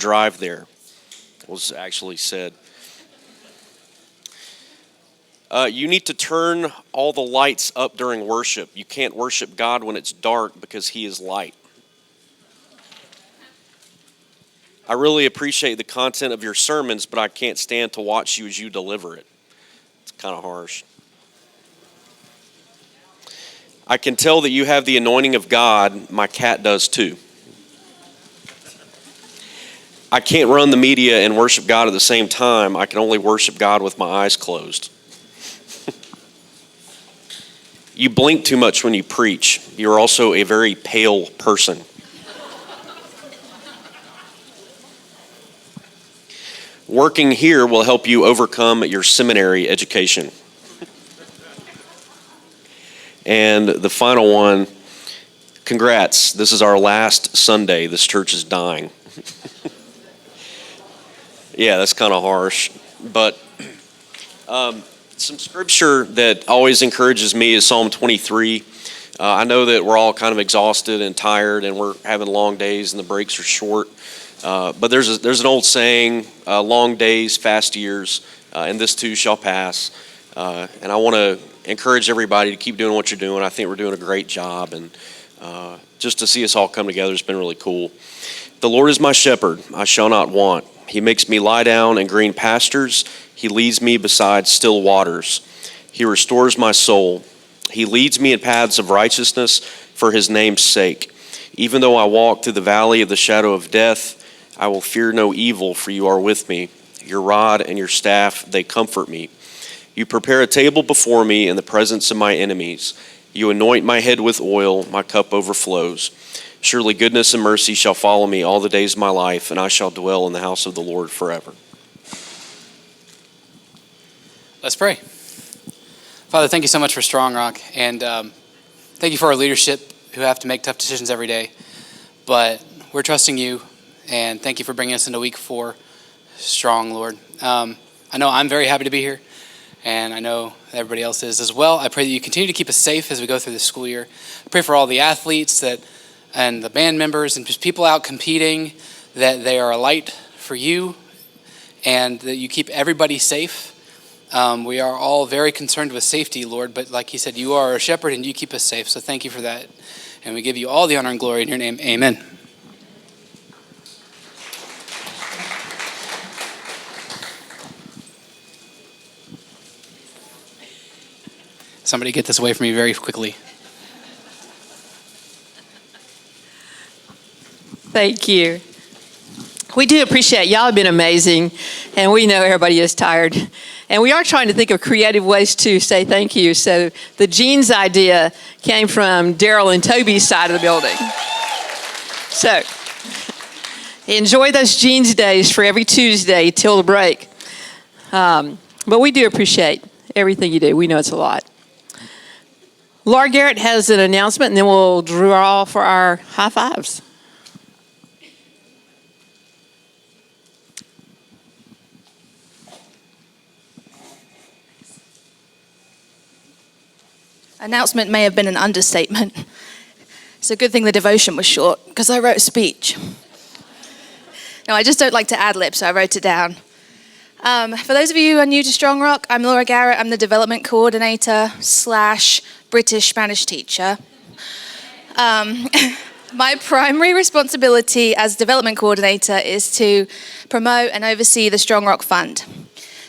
drive there, was actually said. You need to turn all the lights up during worship. You can't worship God when it's dark because He is light. I really appreciate the content of your sermons, but I can't stand to watch you as you deliver it. It's kind of harsh. I can tell that you have the anointing of God. My cat does too. I can't run the media and worship God at the same time. I can only worship God with my eyes closed. You blink too much when you preach. You're also a very pale person. Working here will help you overcome your seminary education. And the final one, congrats. This is our last Sunday. This church is dying. Yeah, that's kind of harsh. But some scripture that always encourages me is Psalm 23. I know that we're all kind of exhausted and tired, and we're having long days, and the breaks are short. But there's an old saying, long days, fast years, and this too shall pass. And I want to encourage everybody to keep doing what you're doing. I think we're doing a great job, and just to see us all come together has been really cool. The Lord is my shepherd, I shall not want. He makes me lie down in green pastures. He leads me beside still waters. He restores my soul. He leads me in paths of righteousness for His name's sake. Even though I walk through the valley of the shadow of death, I will fear no evil, for you are with me. Your rod and your staff, they comfort me. You prepare a table before me in the presence of my enemies. You anoint my head with oil, my cup overflows. Surely goodness and mercy shall follow me all the days of my life, and I shall dwell in the house of the Lord forever. Let's pray. Father, thank you so much for Strong Rock, and thank you for our leadership who have to make tough decisions every day. But we're trusting you, and thank you for bringing us into week 4 strong, Lord. I know I'm very happy to be here, and I know everybody else is as well. I pray that you continue to keep us safe as we go through the school year. I pray for all the athletes and the band members and just people out competing, that they are a light for you and that you keep everybody safe. We are all very concerned with safety, Lord, but like you said, you are a shepherd and you keep us safe. So thank you for that. And we give you all the honor and glory in your name. Amen. Somebody get this away from me very quickly. Thank you. We do appreciate y'all have been amazing, and we know everybody is tired. And we are trying to think of creative ways to say thank you. So the jeans idea came from Daryl and Toby's side of the building. So enjoy those jeans days for every Tuesday till the break. But we do appreciate everything you do. We know it's a lot. Laura Garrett has an announcement, and then we'll draw for our high fives. Announcement may have been an understatement. It's a good thing the devotion was short, because I wrote a speech. No, I just don't like to ad-lib, so I wrote it down. For those of you who are new to Strong Rock, I'm Laura Garrett. I'm the development coordinator / British Spanish teacher. My primary responsibility as development coordinator is to promote and oversee the Strong Rock Fund.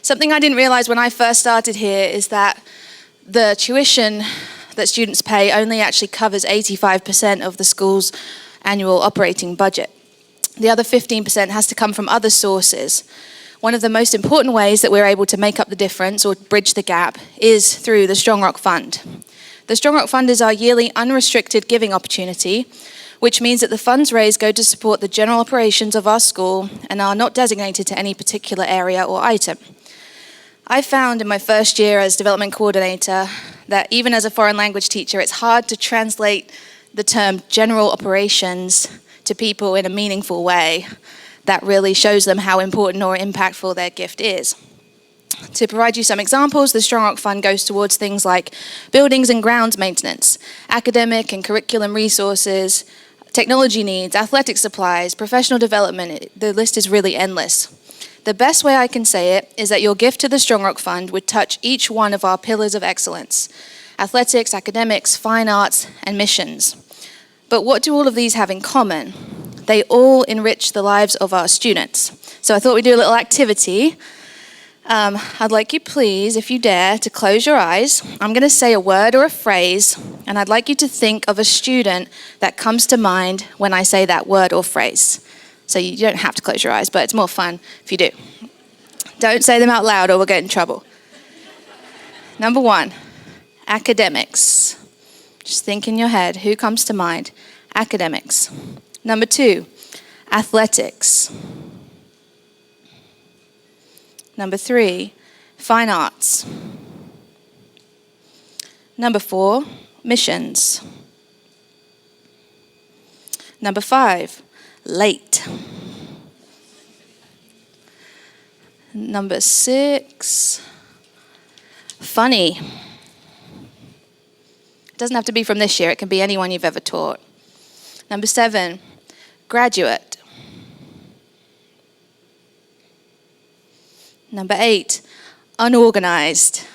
Something I didn't realize when I first started here is that the tuition that students pay only actually covers 85% of the school's annual operating budget. The other 15% has to come from other sources. One of the most important ways that we're able to make up the difference or bridge the gap is through the Strong Rock Fund. The Strong Rock Fund is our yearly unrestricted giving opportunity, which means that the funds raised go to support the general operations of our school and are not designated to any particular area or item. I found in my first year as development coordinator that even as a foreign language teacher, it's hard to translate the term general operations to people in a meaningful way that really shows them how important or impactful their gift is. To provide you some examples, the Strong Rock Fund goes towards things like buildings and grounds maintenance, academic and curriculum resources, technology needs, athletic supplies, professional development. The list is really endless. The best way I can say it is that your gift to the Strong Rock Fund would touch each one of our pillars of excellence: athletics, academics, fine arts, and missions. But what do all of these have in common? They all enrich the lives of our students. So I thought we'd do a little activity. I'd like you, please, if you dare, to close your eyes. I'm going to say a word or a phrase, and I'd like you to think of a student that comes to mind when I say that word or phrase. So you don't have to close your eyes, but it's more fun if you do. Don't say them out loud or we'll get in trouble. Number 1, academics. Just think in your head, who comes to mind? Academics. Number 2, athletics. Number 3, fine arts. Number 4, missions. Number 5, late. Number 6, funny. It doesn't have to be from this year, it can be anyone you've ever taught. Number 7, graduate. Number 8, unorganized.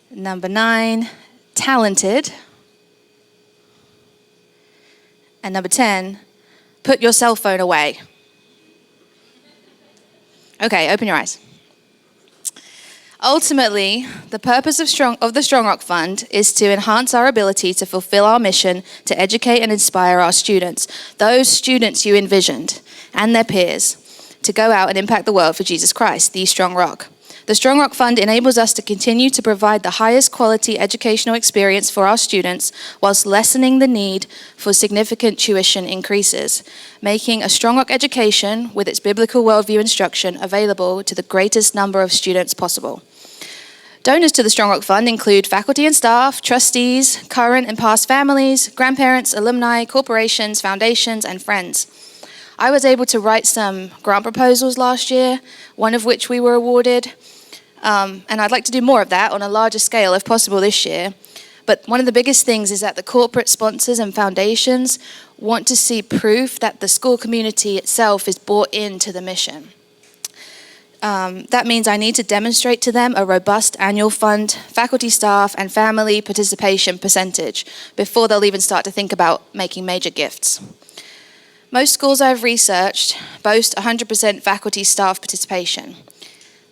Number 9, talented. And number 10, put your cell phone away. Okay, open your eyes. Ultimately, the purpose of the Strong Rock Fund is to enhance our ability to fulfill our mission to educate and inspire our students, those students you envisioned, and their peers, to go out and impact the world for Jesus Christ, the Strong Rock. The Strong Rock Fund enables us to continue to provide the highest quality educational experience for our students whilst lessening the need for significant tuition increases, making a Strong Rock education with its biblical worldview instruction available to the greatest number of students possible. Donors to the Strong Rock Fund include faculty and staff, trustees, current and past families, grandparents, alumni, corporations, foundations, and friends. I was able to write some grant proposals last year, one of which we were awarded. And I'd like to do more of that on a larger scale if possible this year. But one of the biggest things is that the corporate sponsors and foundations want to see proof that the school community itself is bought into the mission. That means I need to demonstrate to them a robust annual fund, faculty, staff, and family participation percentage before they'll even start to think about making major gifts. Most schools I've researched boast 100% faculty staff participation.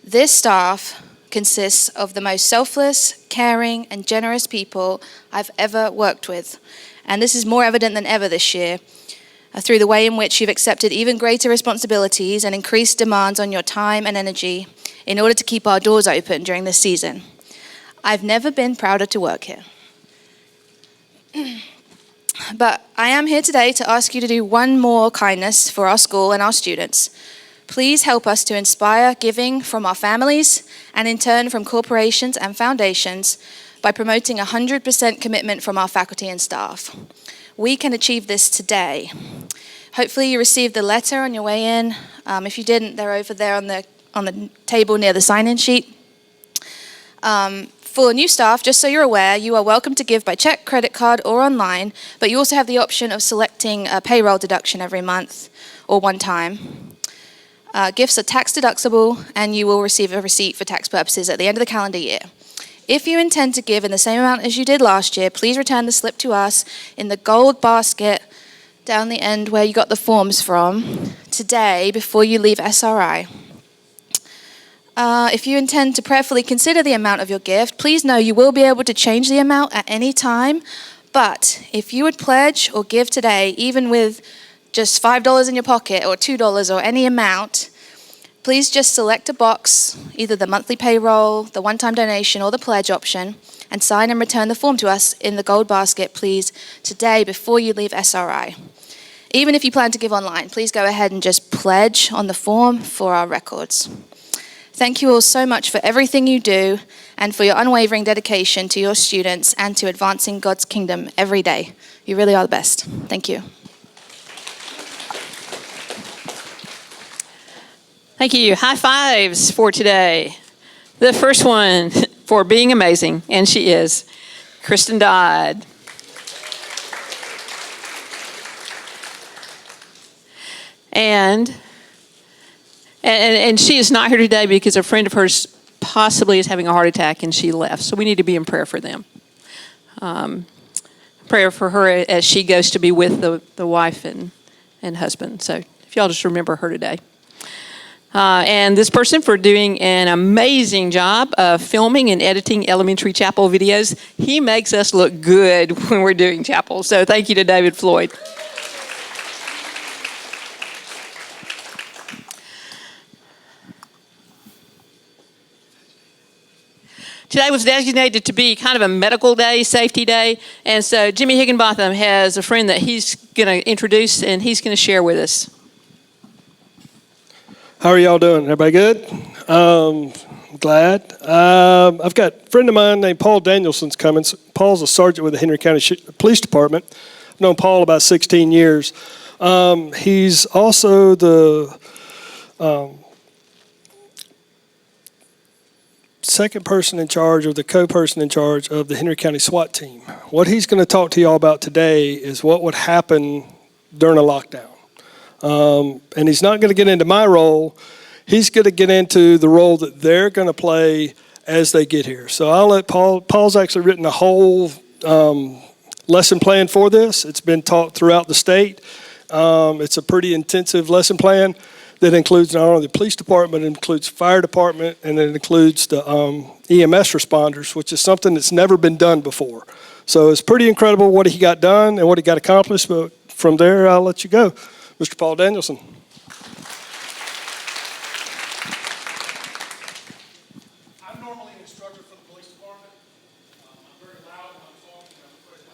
This staff consists of the most selfless, caring, and generous people I've ever worked with. And this is more evident than ever this year through the way in which you've accepted even greater responsibilities and increased demands on your time and energy in order to keep our doors open during this season. I've never been prouder to work here. But I am here today to ask you to do one more kindness for our school and our students. Please help us to inspire giving from our families and in turn from corporations and foundations by promoting 100% commitment from our faculty and staff. We can achieve this today. Hopefully you received the letter on your way in. If you didn't, they're over there on the table near the sign-in sheet. For new staff, just so you're aware, you are welcome to give by check, credit card, or online, but you also have the option of selecting a payroll deduction every month or one time. Gifts are tax deductible, and you will receive a receipt for tax purposes at the end of the calendar year. If you intend to give in the same amount as you did last year, please return the slip to us in the gold basket down the end where you got the forms from today before you leave SRI. If you intend to prayerfully consider the amount of your gift, please know you will be able to change the amount at any time. But if you would pledge or give today, even with just $5 in your pocket or $2 or any amount, please just select a box, either the monthly payroll, the one-time donation, or the pledge option, and sign and return the form to us in the gold basket, please, today before you leave SRI. Even if you plan to give online, please go ahead and just pledge on the form for our records. Thank you all so much for everything you do and for your unwavering dedication to your students and to advancing God's kingdom every day. You really are the best. Thank you. Thank you. High fives for today. The first one for being amazing, and she is, Kristen Dodd. And she is not here today because a friend of hers possibly is having a heart attack and she left. So we need to be in prayer for them. Prayer for her as she goes to be with the wife and husband. So if y'all just remember her today. And this person for doing an amazing job of filming and editing Elementary Chapel videos. He makes us look good when we're doing chapel. So thank you to David Floyd. Today was designated to be kind of a medical day, safety day. And so Jimmy Higginbotham has a friend that he's going to introduce and he's going to share with us. How are y'all doing? Everybody good? Glad. I've got a friend of mine named Paul Danielson's coming. Paul's a sergeant with the Henry County Police Department. I've known Paul about 16 years. He's also the second person in charge, or the co-person in charge of the Henry County SWAT team. What he's going to talk to y'all about today is what would happen during a lockdown. And he's not going to get into my role. He's going to get into the role that they're going to play as they get here. So I'll let Paul. Paul's actually written a whole lesson plan for this. It's been taught throughout the state. It's a pretty intensive lesson plan that includes not only the police department, it includes fire department, and it includes the EMS responders, which is something that's never been done before. So it's pretty incredible what he got done and what he got accomplished. But from there, I'll let you go. Mr. Paul Danielson. I'm normally an instructor for the police department. I'm very loud when I'm talking. I'm afraid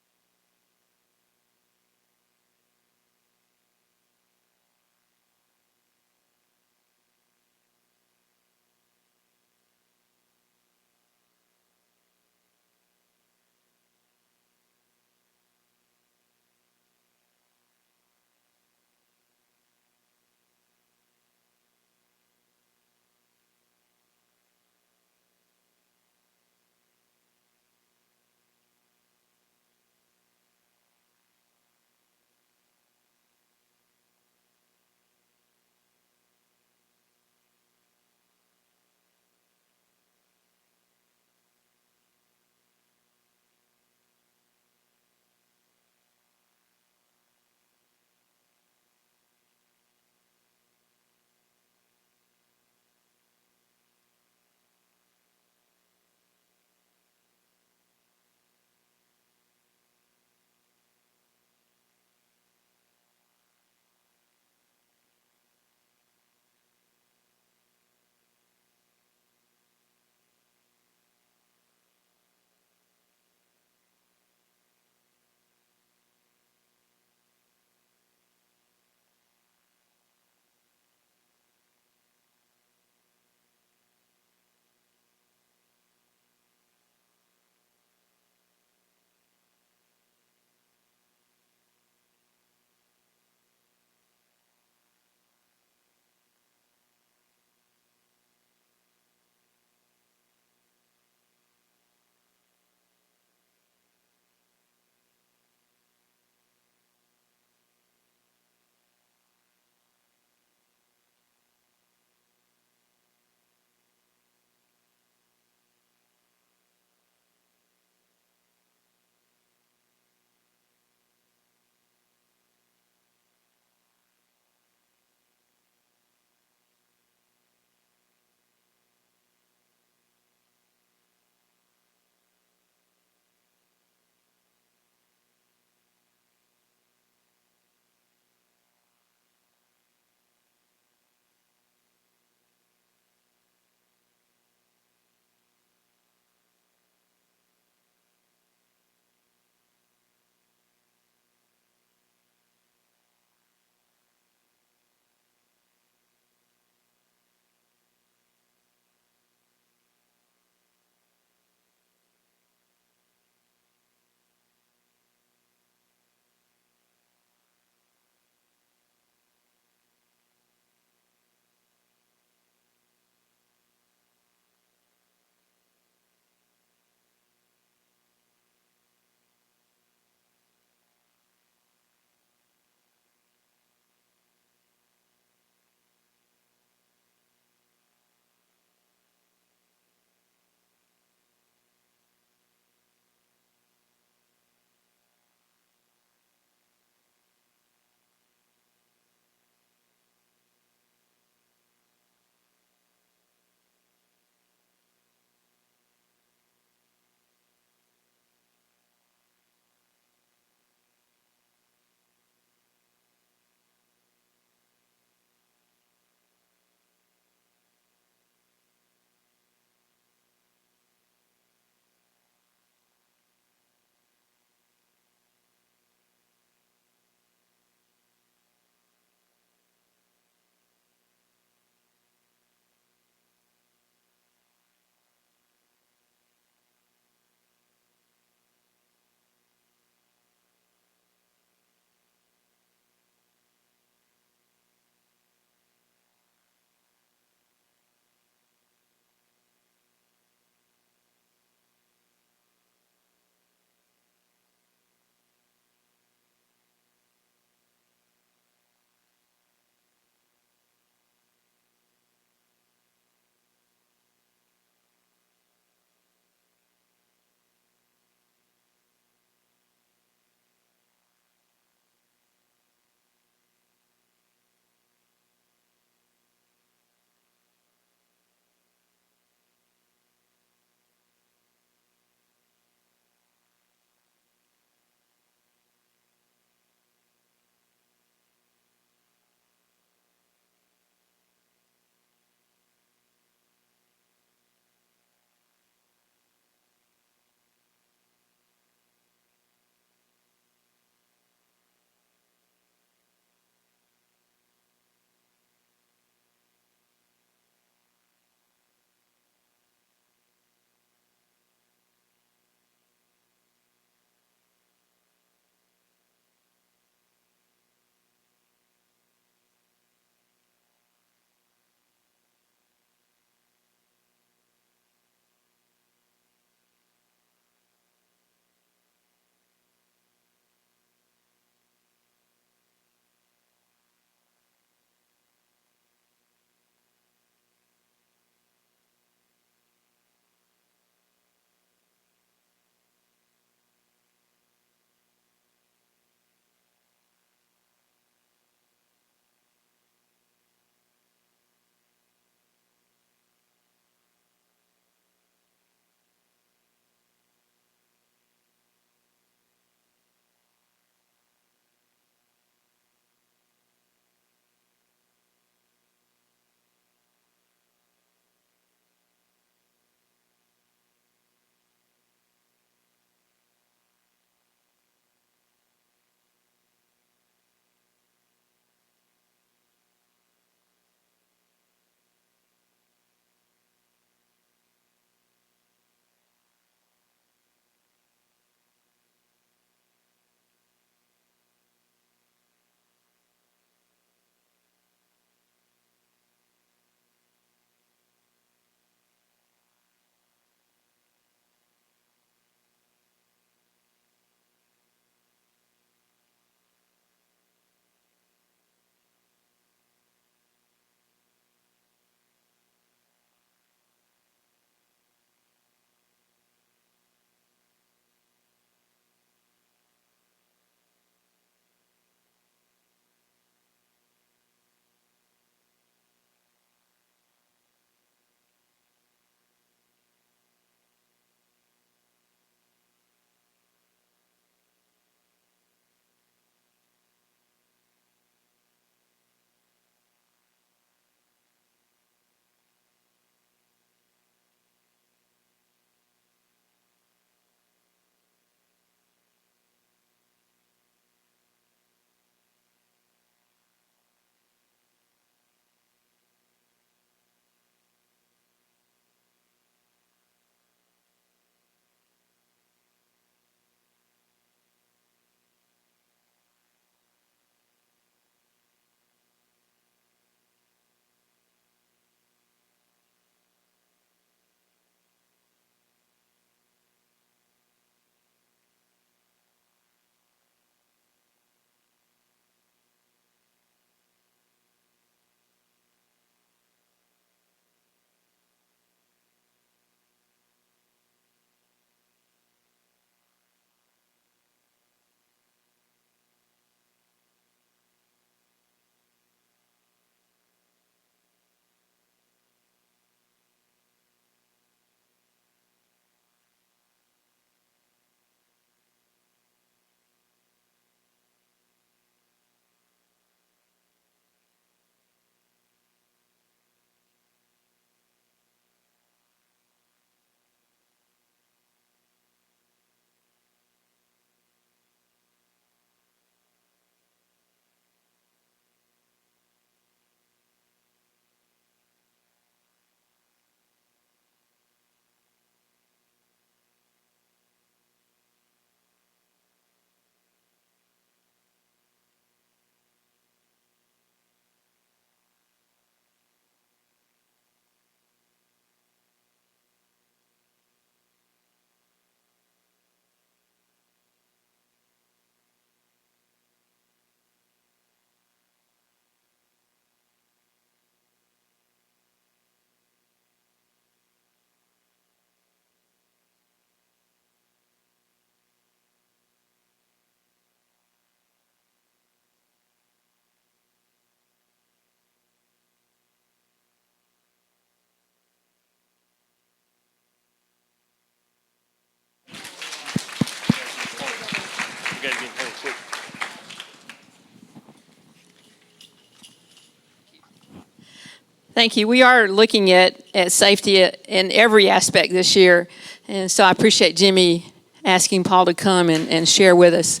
Thank you. We are looking at safety in every aspect this year, and so I appreciate Jimmy asking Paul to come and share with us.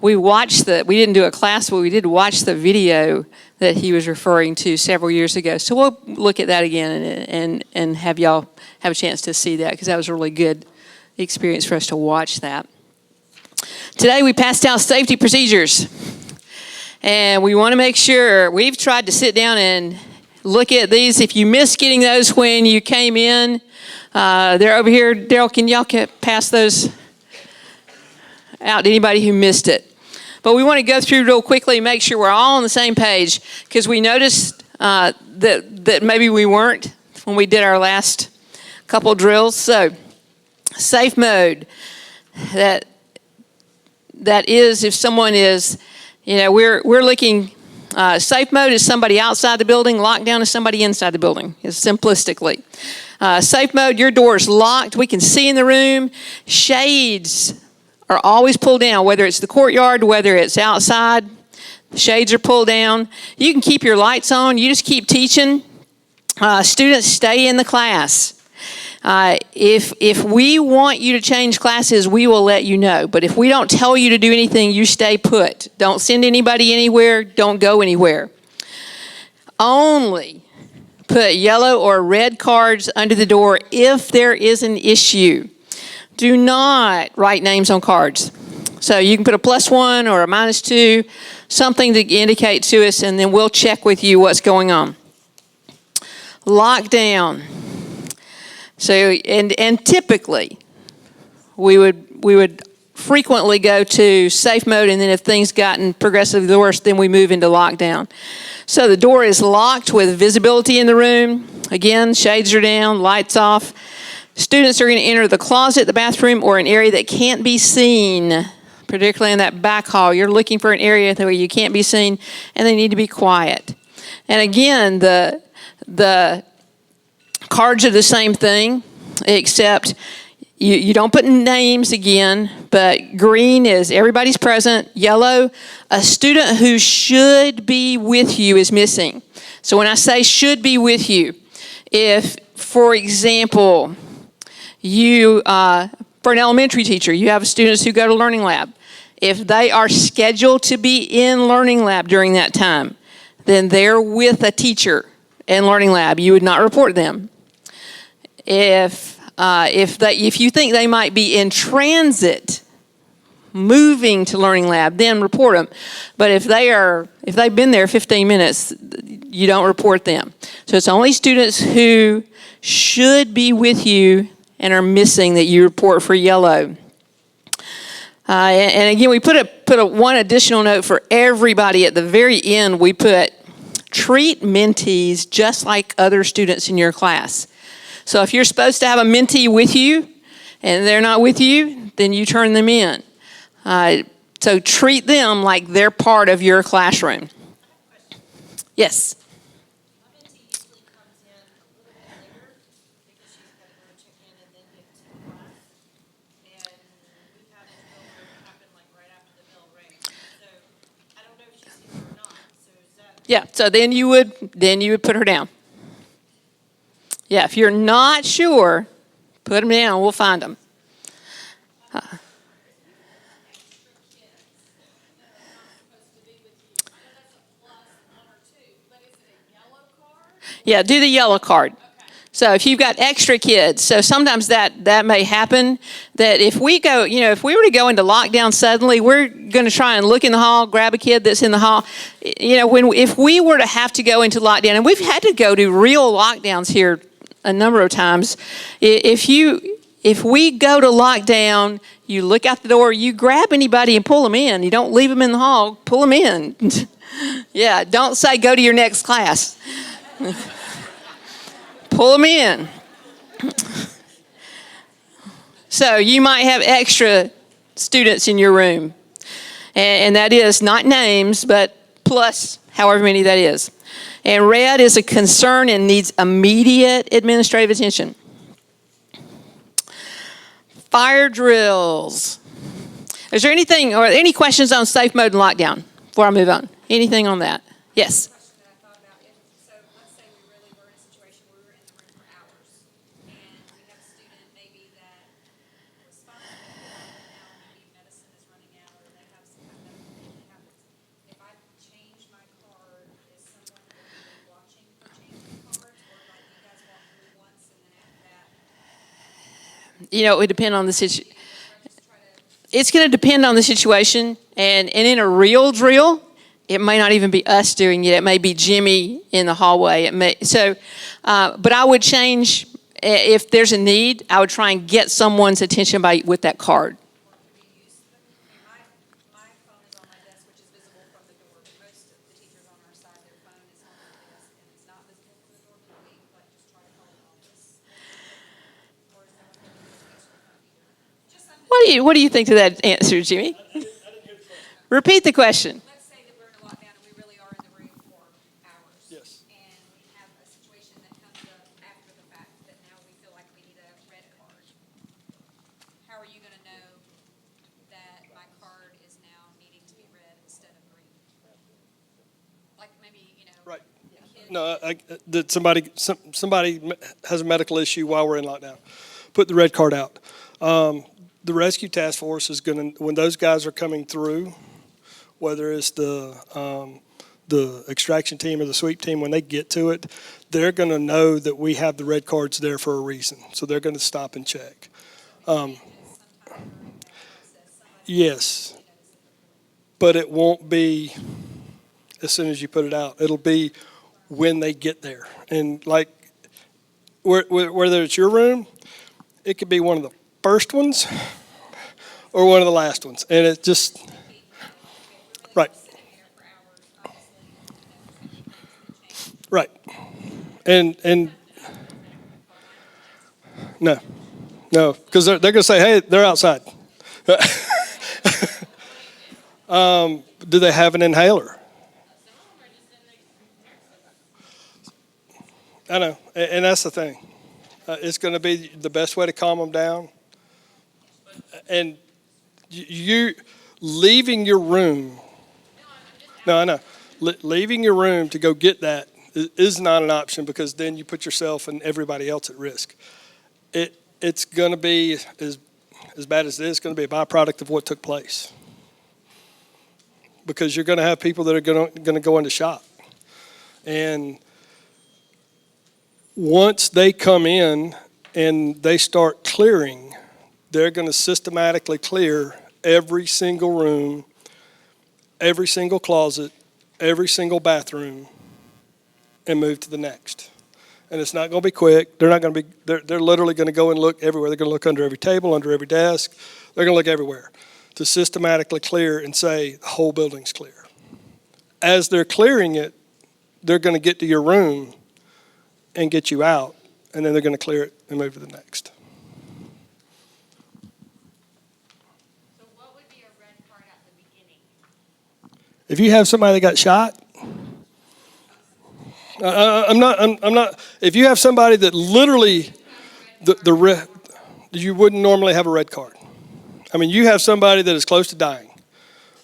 We didn't do a class, but we did watch the video that he was referring to several years ago. So we'll look at that again and have y'all have a chance to see that, because that was a really good experience for us to watch that. Today we passed out safety procedures, and we want to make sure we've tried to sit down and look at these. If you missed getting those when you came in, they're over here. Daryl, can y'all pass those out to anybody who missed it? But we want to go through real quickly and make sure we're all on the same page, because we noticed that maybe we weren't when we did our last couple drills. So, safe mode. That is, if someone is, we're looking. Safe mode is somebody outside the building. Lockdown is somebody inside the building, is simplistically. Safe mode, your door is locked. We can see in the room. Shades are always pulled down, whether it's the courtyard, whether it's outside. The shades are pulled down. You can keep your lights on. You just keep teaching. Students, stay in the class. If we want you to change classes, we will let you know. But if we don't tell you to do anything, you stay put. Don't send anybody anywhere. Don't go anywhere. Only put yellow or red cards under the door if there is an issue. Do not write names on cards. So you can put a +1 or a -2, something to indicate to us, and then we'll check with you what's going on. Lockdown. So, and typically, we would frequently go to safe mode, and then if things gotten progressively worse, then we move into lockdown. So the door is locked with visibility in the room. Again, shades are down, lights off. Students are going to enter the closet, the bathroom, or an area that can't be seen, particularly in that back hall. You're looking for an area where you can't be seen, and they need to be quiet. And again, the cards are the same thing, except you don't put names again, but green is everybody's present. Yellow, a student who should be with you is missing. So when I say should be with you, if, for example, you, for an elementary teacher, you have students who go to Learning Lab. If they are scheduled to be in Learning Lab during that time, then they're with a teacher in Learning Lab. You would not report them. If you think they might be in transit, moving to Learning Lab, then report them. But if they've been there 15 minutes, you don't report them. So it's only students who should be with you and are missing that you report for yellow. And again, we put one additional note for everybody at the very end. We put treat mentees just like other students in your class. So if you're supposed to have a mentee with you and they're not with you, then you turn them in. So treat them like they're part of your classroom. Yes? Yeah, so then you would put her down. Yeah, if you're not sure, put them down. We'll find them. Yeah, do the yellow card. So if you've got extra kids, so sometimes that may happen, that if we go, if we were to go into lockdown suddenly, we're going to try and look in the hall, grab a kid that's in the hall. If we were to have to go into lockdown, and we've had to go to real lockdowns here a number of times, if we go to lockdown, you look out the door, you grab anybody and pull them in. You don't leave them in the hall, pull them in. Yeah, don't say go to your next class. Pull them in. So you might have extra students in your room. And that is not names, but plus however many that is. And red is a concern and needs immediate administrative attention. Fire drills. Is there anything or any questions on safe mode and lockdown before I move on? Anything on that? Yes. Question that I thought about. So let's say we it would depend on the situation. It's going to depend on the situation, and in a real drill, it may not even be us doing it. It may be Jimmy in the hallway. But I would change if there's a need. I would try and get someone's attention with that card. My phone is on my desk, which is visible from the door, but most of the teachers on our side, their phone is on their desk, and it's not visible from the door. Can we, just try to call the office? Or is that going to be an extra phone either? Just something. What do you think to that answer, Jimmy? Repeat the question. Let's say that we're in a lockdown and we really are in the room for hours. Yes. And we have a situation that comes up after the fact that now we feel like we need a red card. How are you going to know that my card is now needing to be red instead of green? Like maybe, Right. a kid. No, that somebody has a medical issue while we're in lockdown. Put the red card out. The rescue task force is going to, when those guys are coming through, whether it's the extraction team or the sweep team, when they get to it, they're going to know that we have the red cards there for a reason. So they're going to stop and check. Yes, but it won't be as soon as you put it out. It'll be when they get there. And like, whether it's your room, it could be one of the first ones or one of the last ones. And it just, right. Right. And no, because they're going to say, hey, they're outside. Do they have an inhaler? I know, and that's the thing. It's going to be the best way to calm them down. And you leaving your room. No, I know. Leaving your room to go get that is not an option, because then you put yourself and everybody else at risk. It's going to be, as bad as it is, going to be a byproduct of what took place. Because you're going to have people that are going to go into shock. And once they come in and they start clearing, they're going to systematically clear every single room, every single closet, every single bathroom, and move to the next. And it's not going to be quick. They're not going to be. They're literally going to go and look everywhere. They're going to look under every table, under every desk. They're going to look everywhere to systematically clear and say the whole building's clear. As they're clearing it, they're going to get to your room and get you out, and then they're going to clear it and move to the next. So what would be a red card at the beginning? If you have somebody that got shot, I'm not. If you have somebody that literally, you wouldn't normally have a red card. I mean, you have somebody that is close to dying,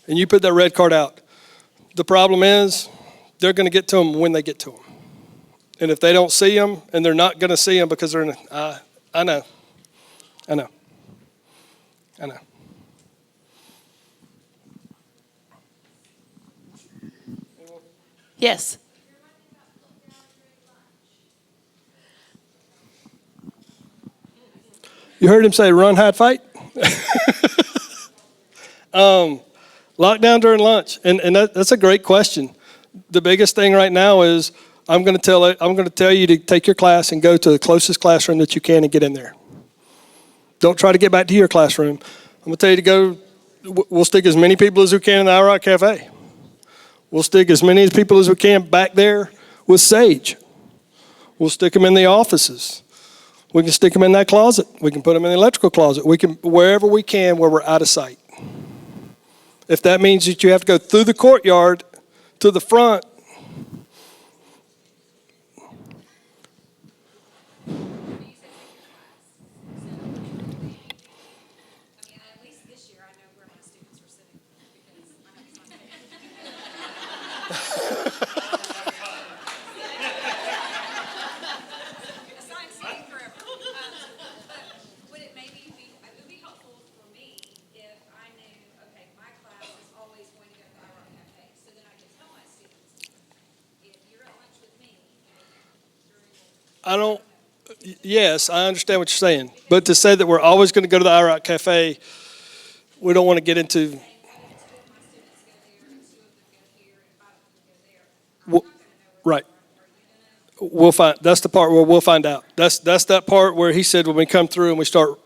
and you put that red card out. The problem is, they're going to get to them when they get to them. And if they don't see them, and they're not going to see them because they're in I know. Yes. You heard him say run, hide, fight? Lockdown during lunch, and that's a great question. The biggest thing right now is I'm going to tell you to take your class and go to the closest classroom that you can and get in there. Don't try to get back to your classroom. I'm going to tell you to go. We'll stick as many people as we can in the IROC Cafe. We'll stick as many people as we can back there with Sage. We'll stick them in the offices. We can stick them in that closet. We can put them in the electrical closet. We can, wherever we can, where we're out of sight. If that means that you have to go through the courtyard to the front, At least this year, I know where my students are sitting because I know it's not assigned seating forever. But would it maybe be, it would be helpful for me if I knew, okay, my class is always going to go to the IROC Cafe, so then I could tell my students, if you're at lunch with me, I don't. Yes, I understand what you're saying. But to say that we're always going to go to the IROC Cafe, we don't want to get into. Right. We'll find. That's the part where we'll find out. That's that part where he said when we come through and we start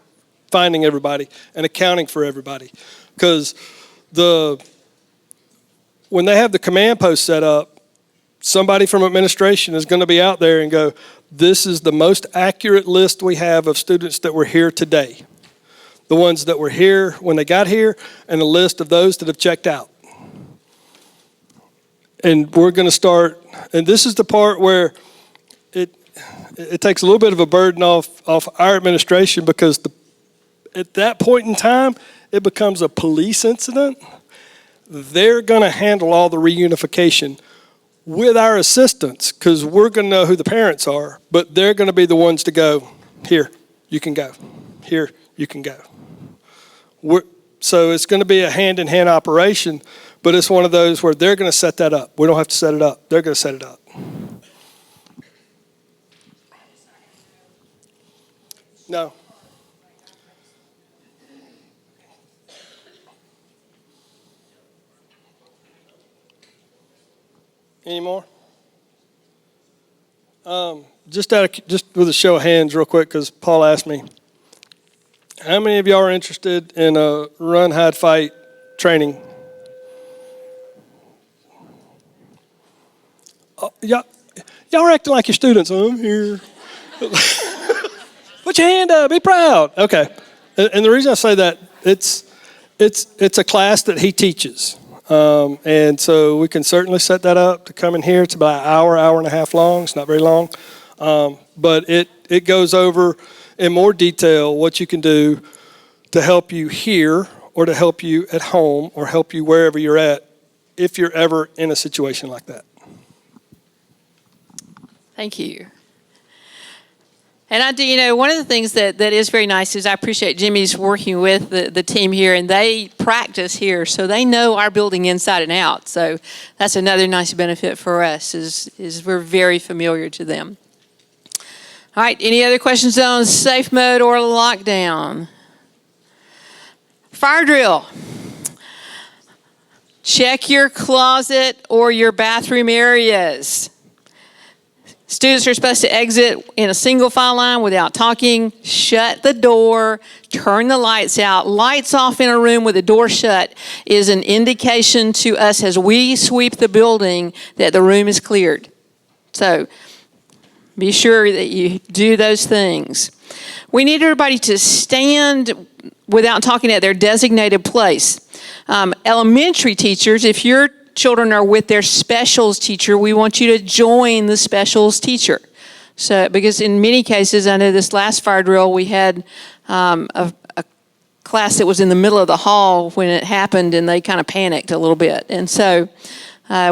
finding everybody and accounting for everybody, because when they have the command post set up, somebody from administration is going to be out there and go, this is the most accurate list we have of students that were here today. The ones that were here when they got here, and a list of those that have checked out. And we're going to start, and this is the part where it takes a little bit of a burden off our administration, because at that point in time, it becomes a police incident. They're going to handle all the reunification with our assistance, because we're going to know who the parents are, but they're going to be the ones to go, here, you can go. Here, you can go. So it's going to be a hand-in-hand operation, but it's one of those where they're going to set that up. We don't have to set it up. They're going to set it up. No. Any more? Just with a show of hands real quick, because Paul asked me, how many of y'all are interested in a run, hide, fight training? Y'all are acting like your students. I'm here. Put your hand up. Be proud. Okay. And the reason I say that, it's a class that he teaches. And so we can certainly set that up to come in here. It's about an hour and a half long. It's not very long. But it goes over in more detail what you can do to help you here, or to help you at home, or help you wherever you're at, if you're ever in a situation like that. Thank you. And I do, one of the things that is very nice is I appreciate Jimmy's working with the team here, and they practice here, so they know our building inside and out. So that's another nice benefit for us, is we're very familiar to them. All right, any other questions on safe mode or lockdown? Fire drill. Check your closet or your bathroom areas. Students are supposed to exit in a single file line without talking. Shut the door. Turn the lights out. Lights off in a room with the door shut is an indication to us as we sweep the building that the room is cleared. So be sure that you do those things. We need everybody to stand without talking at their designated place. Elementary teachers, if your children are with their specials teacher, we want you to join the specials teacher. So, because in many cases, I know this last fire drill, we had a class that was in the middle of the hall when it happened, and they kind of panicked a little bit. And so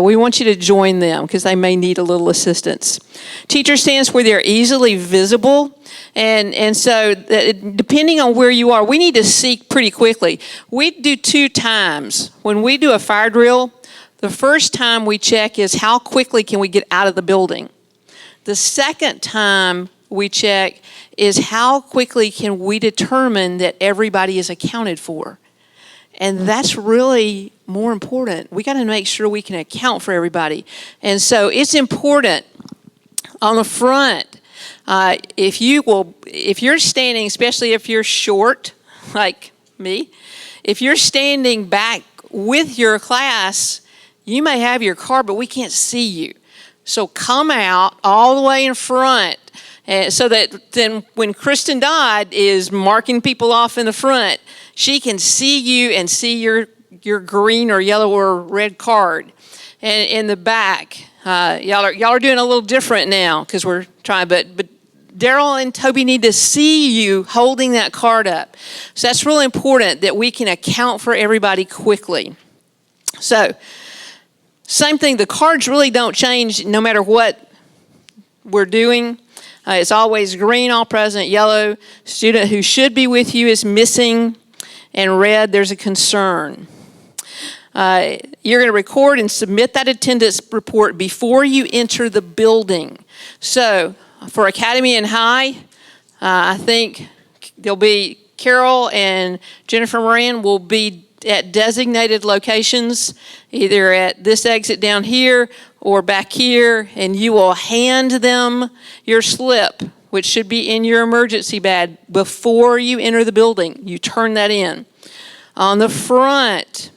we want you to join them, because they may need a little assistance. Teacher stands where they're easily visible. And so depending on where you are, we need to seek pretty quickly. We do 2 times. When we do a fire drill, the first time we check is how quickly can we get out of the building. The second time we check is how quickly can we determine that everybody is accounted for. And that's really more important. We got to make sure we can account for everybody. And so it's important on the front, if you're standing, especially if you're short, like me, if you're standing back with your class, you may have your card, but we can't see you. So come out all the way in front, so that then when Kristen Dodd is marking people off in the front, she can see you and see your green or yellow or red card. And in the back, y'all are doing a little different now, because we're trying, but Daryl and Toby need to see you holding that card up. So that's really important that we can account for everybody quickly. So same thing, the cards really don't change no matter what we're doing. It's always green, all present, yellow, student who should be with you is missing, and red, there's a concern. You're going to record and submit that attendance report before you enter the building. So for Academy and High, I think there'll be Carol and Jennifer Moran will be at designated locations, either at this exit down here or back here, and you will hand them your slip, which should be in your emergency bag before you enter the building. You turn that in. On the front,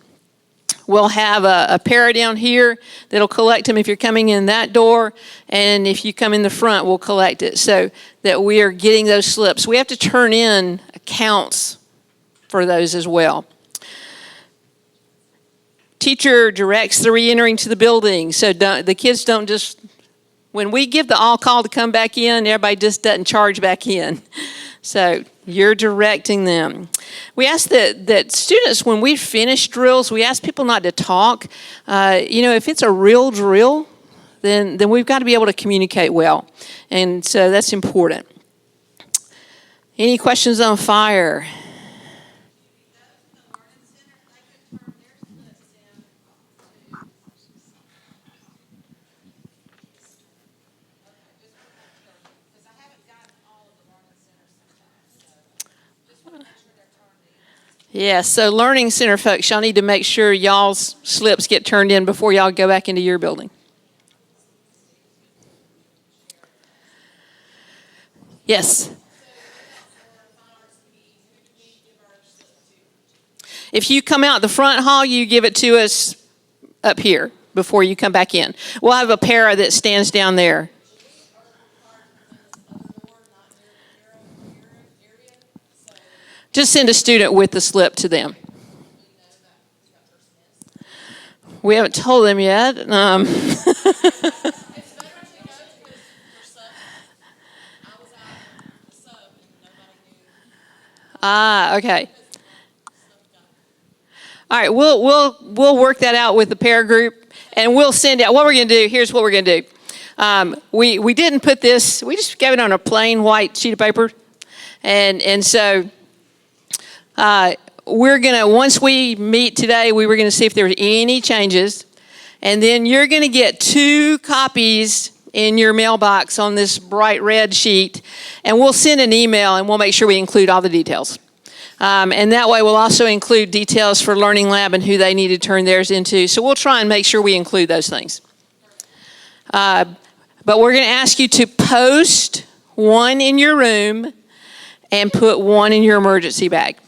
we'll have a para down here that'll collect them if you're coming in that door, and if you come in the front, we'll collect it, so that we are getting those slips. We have to turn in accounts for those as well. Teacher directs the re-entering to the building, so the kids don't just, when we give the all call to come back in, everybody just doesn't charge back in. So you're directing them. We ask that students, when we finish drills, we ask people not to talk. If it's a real drill, then we've got to be able to communicate well. And so that's important. Any questions on fire? Yeah, so Learning Center folks, y'all need to make sure y'all's slips get turned in before y'all go back into your building. Yes. If you come out the front hall, you give it to us up here before you come back in. We'll have a para that stands down there. Just send a student with the slip to them. We haven't told them yet. Okay. All right, we'll work that out with the para group, and we'll send out. What we're going to do? Here's what we're going to do. We didn't put this. We just gave it on a plain white sheet of paper, and so. We're going to, once we meet today, we were going to see if there were any changes. And then you're going to get 2 copies in your mailbox on this bright red sheet. And we'll send an email and we'll make sure we include all the details. And that way we'll also include details for Learning Lab and who they need to turn theirs into. So we'll try and make sure we include those things. But we're going to ask you to post 1 in your room and put 1 in your emergency bag,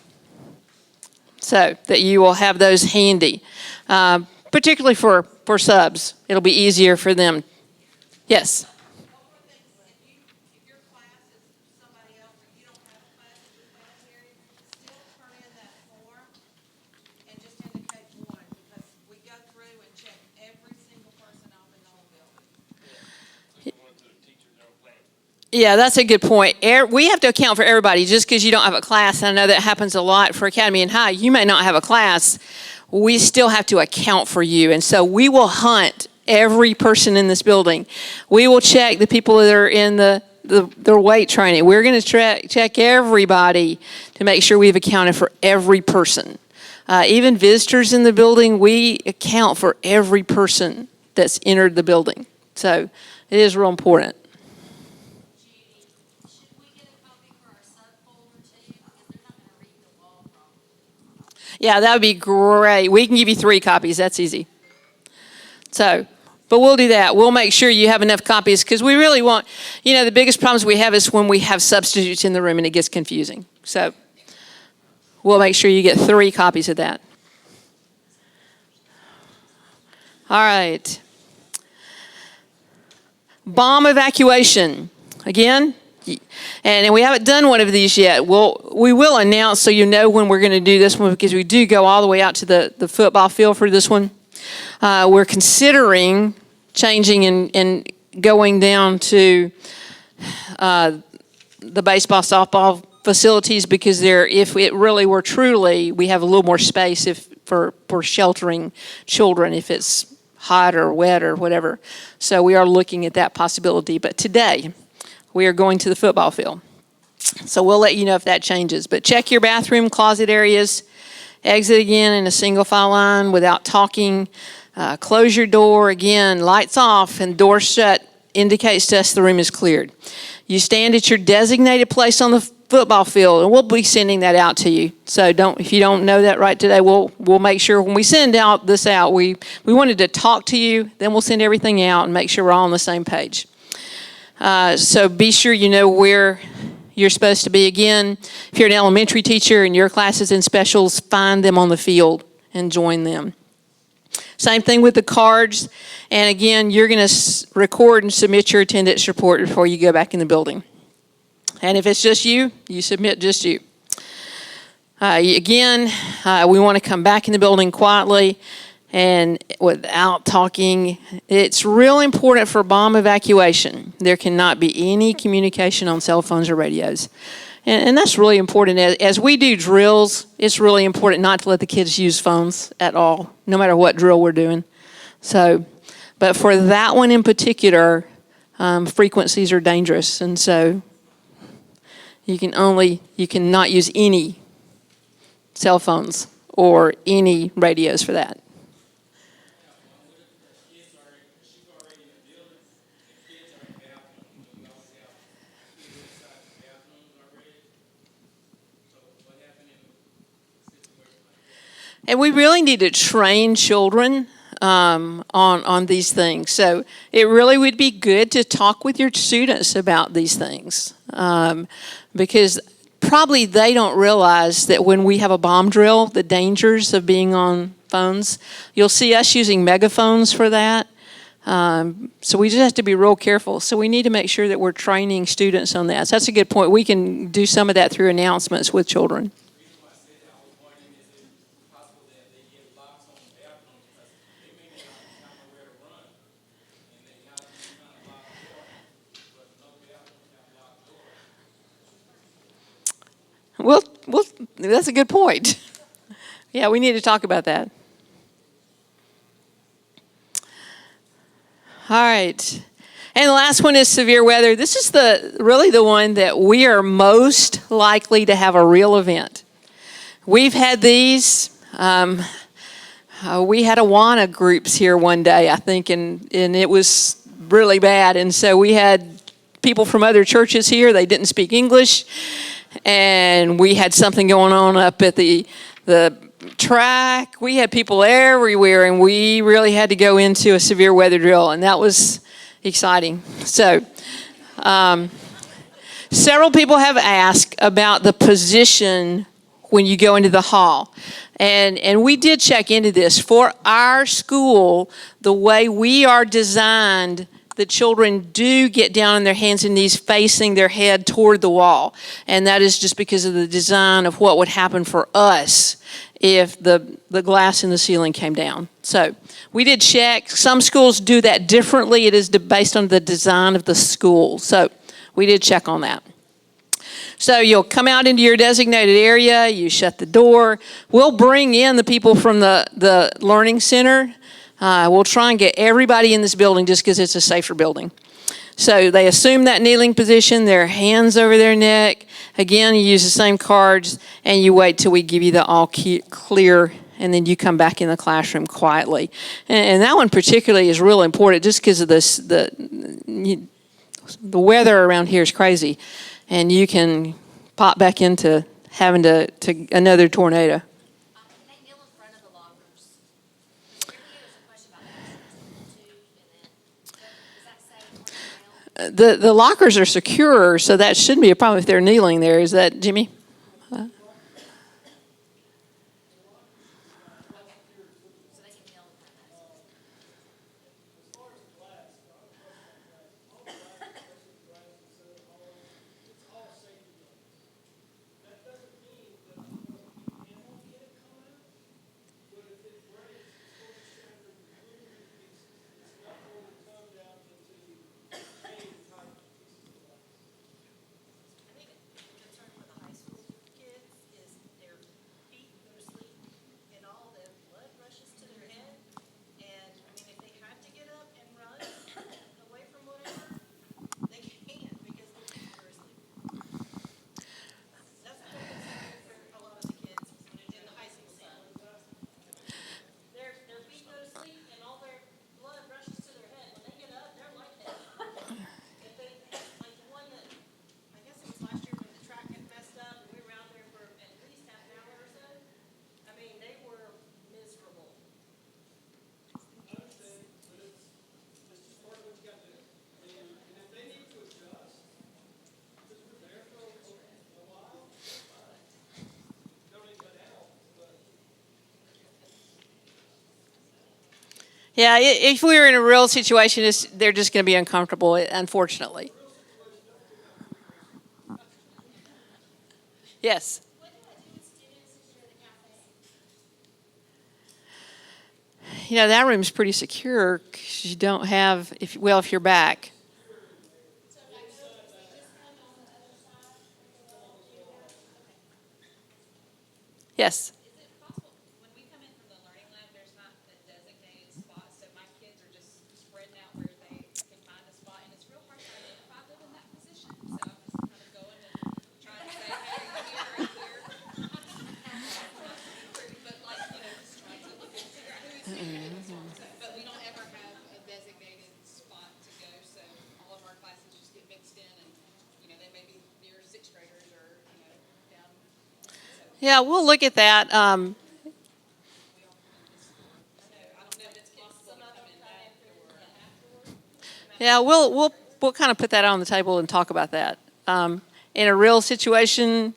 so that you will have those handy, particularly for subs. It'll be easier for them. Yes? Yeah, that's a good point. We have to account for everybody. Just because you don't have a class, and I know that happens a lot for Academy and High, you may not have a class, we still have to account for you. And so we will hunt every person in this building. We will check the people that are in their weight training. We're going to check everybody to make sure we've accounted for every person. Even visitors in the building, we account for every person that's entered the building. So it is real important. Yeah, that would be great. We can give you 3 copies. That's easy. So, but we'll do that. We'll make sure you have enough copies because we really want, the biggest problems we have is when we have substitutes in the room and it gets confusing. So we'll make sure you get 3 copies of that. All right. Bomb evacuation. Again, and we haven't done one of these yet. We will announce so you know when we're going to do this one because we do go all the way out to the football field for this one. We're considering changing and going down to the baseball, softball facilities because if it really were truly, we have a little more space for sheltering children if it's hot or wet or whatever. So we are looking at that possibility. But today, we are going to the football field. So we'll let you know if that changes. But check your bathroom, closet areas. Exit again in a single file line without talking. Close your door again, lights off and door shut indicates to us the room is cleared. You stand at your designated place on the football field, and we'll be sending that out to you. So if you don't know that right today, we'll make sure when we send this out, we wanted to talk to you, then we'll send everything out and make sure we're all on the same page. So be sure you know where you're supposed to be. Again, if you're an elementary teacher and your class is in specials, find them on the field and join them. Same thing with the cards. And again, you're going to record and submit your attendance report before you go back in the building. And if it's just you, you submit just you. Again, we want to come back in the building quietly and without talking. It's real important for bomb evacuation. There cannot be any communication on cell phones or radios. And that's really important. As we do drills, it's really important not to let the kids use phones at all, no matter what drill we're doing. But for that one in particular, frequencies are dangerous. And so you cannot use any cell phones or any radios for that. And we really need to train children on these things. So it really would be good to talk with your students about these things because probably they don't realize that when we have a bomb drill, the dangers of being on phones. You'll see us using megaphones for that. So we just have to be real careful. So we need to make sure that we're training students on that. So that's a good point. We can do some of that through announcements with children. Well, that's a good point. Yeah, we need to talk about that. All right. And the last one is severe weather. This is really the one that we are most likely to have a real event. We've had these. We had Awana groups here one day, I think, and it was really bad. And so we had people from other churches here. They didn't speak English. And we had something going on up at the track. We had people everywhere, and we really had to go into a severe weather drill, and that was exciting. So several people have asked about the position when you go into the hall. And we did check into this. For our school, the way we are designed, the children do get down on their hands and knees facing their head toward the wall. And that is just because of the design of what would happen for us if the glass in the ceiling came down. So we did check. Some schools do that differently. It is based on the design of the school. So we did check on that. So you'll come out into your designated area. You shut the door. We'll bring in the people from the Learning Center. We'll try and get everybody in this building just because it's a safer building. So they assume that kneeling position, their hands over their neck. Again, you use the same cards, and you wait till we give you the all clear, and then you come back in the classroom quietly. And that one particularly is real important just because of this. The weather around here is crazy, and you can pop back into having to another tornado. They kneel in front of the lockers. There was a question about that too, and then, is that safe? The lockers are secure, so that shouldn't be a problem if they're kneeling there. Is that, Jimmy? So they can kneel in front of that. Yeah, if we were in a real situation, they're just going to be uncomfortable, unfortunately. Yes. You know, that room's pretty secure 'cause you don't have, if you're back. Yes. When we come in from the learning lab, there's not the designated spot, so my kids are just spreading out where they can find a spot, and it's real hard to identify them in that position, so I'm just kind of going and trying to say, hey, here or here. But like, just trying to look and figure out who's here. But we don't ever have a designated spot to go, so all of our classes just get mixed in, and, they may be near sixth graders or, down. Yeah, we'll look at that. Yeah, we'll kind of put that on the table and talk about that. In a real situation,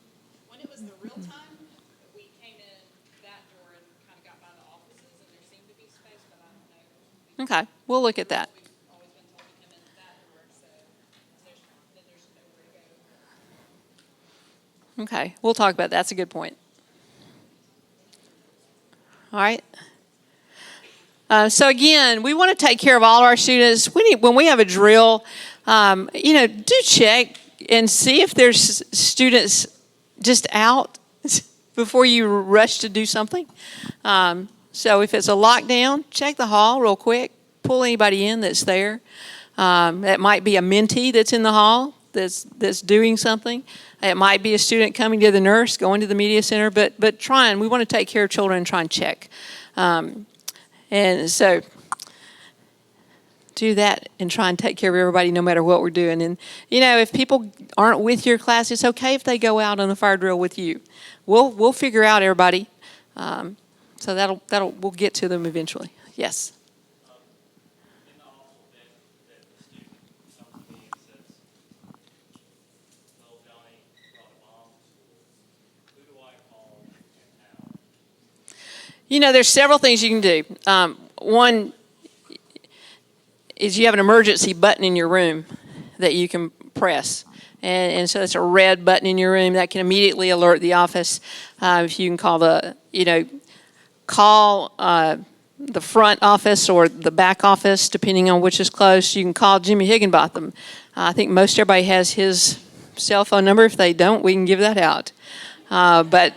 When it was the real time, we came in that door and kind of got by the offices, and there seemed to be space, but I don't know. okay, we'll look at that. We've always been told to come in that door, so there's nowhere to go. Okay, we'll talk about that. That's a good point. All right. So again, we want to take care of all our students. When we have a drill, do check and see if there's students just out before you rush to do something. So if it's a lockdown, check the hall real quick. Pull anybody in that's there. That might be a mentee that's in the hall that's doing something. It might be a student coming to the nurse, going to the media center, but we want to take care of children and try and check. And so do that and try and take care of everybody no matter what we're doing. And, if people aren't with your class, it's okay if they go out on the fire drill with you. We'll figure out everybody. So we'll get to them eventually. Yes. There's several things you can do. One is you have an emergency button in your room that you can press. And so it's a red button in your room that can immediately alert the office. If you can call the front office or the back office, depending on which is close. You can call Jimmy Higginbotham. I think most everybody has his cell phone number. If they don't, we can give that out. But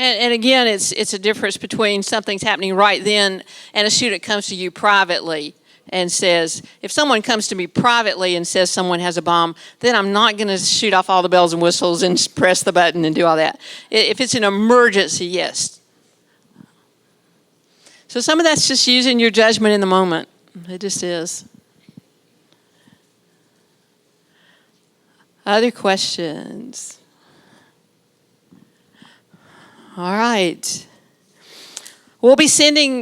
And again, it's a difference between something's happening right then and a student comes to you privately and says, if someone comes to me privately and says someone has a bomb, then I'm not going to shoot off all the bells and whistles and press the button and do all that. If it's an emergency, yes. So some of that's just using your judgment in the moment. It just is. Other questions? All right. We'll be sending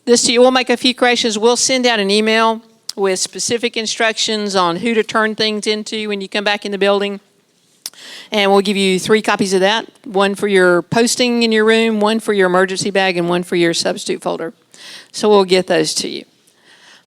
this to you. We'll make a few corrections. We'll send out an email with specific instructions on who to turn things into when you come back in the building. And we'll give you 3 copies of that. One for your posting in your room, one for your emergency bag, and one for your substitute folder. So we'll get those to you.